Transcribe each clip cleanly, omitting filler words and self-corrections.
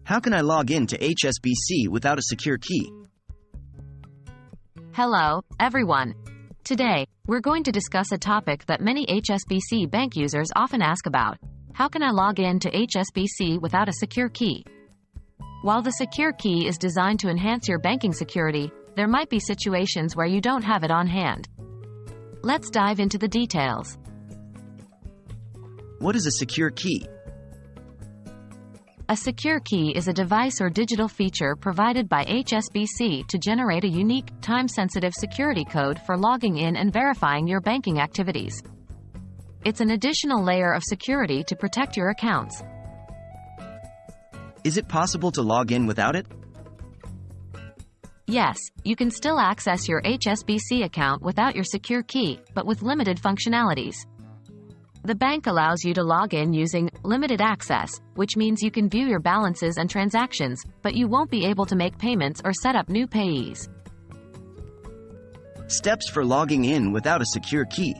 How can I log in to HSBC without a secure key? Hello, everyone. Today, we're going to discuss a topic that many HSBC bank users often ask about. How can I log in to HSBC without a secure key? While the secure key is designed to enhance your banking security, there might be situations where you don't have it on hand. Let's dive into the details. What is a secure key? A secure key is a device or digital feature provided by HSBC to generate a unique, time-sensitive security code for logging in and verifying your banking activities. It's an additional layer of security to protect your accounts. Is it possible to log in without it? Yes, you can still access your HSBC account without your secure key, but with limited functionalities. The bank allows you to log in using limited access, which means you can view your balances and transactions, but you won't be able to make payments or set up new payees. Steps for logging in without a secure key.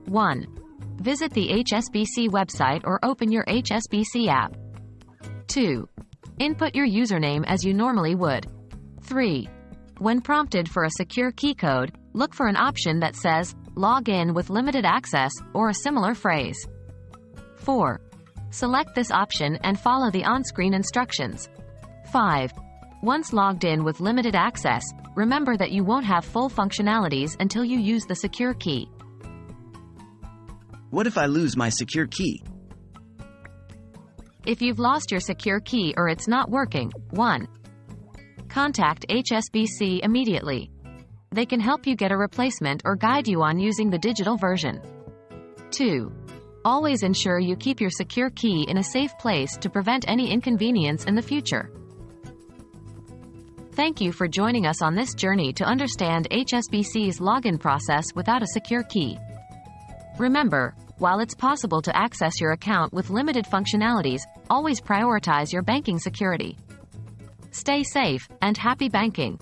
1. Visit the HSBC website or open your HSBC app. 2. Input your username as you normally would. 3. When prompted for a secure key code, look for an option that says, "Log in with limited access," or a similar phrase. 4. Select this option and follow the on-screen instructions. 5. Once logged in with limited access, remember that you won't have full functionalities until you use the secure key. What if I lose my secure key? If you've lost your secure key or it's not working, 1. Contact HSBC immediately. They can help you get a replacement or guide you on using the digital version. 2. Always ensure you keep your secure key in a safe place to prevent any inconvenience in the future. Thank you for joining us on this journey to understand HSBC's login process without a secure key. Remember, while it's possible to access your account with limited functionalities, always prioritize your banking security. Stay safe and happy banking.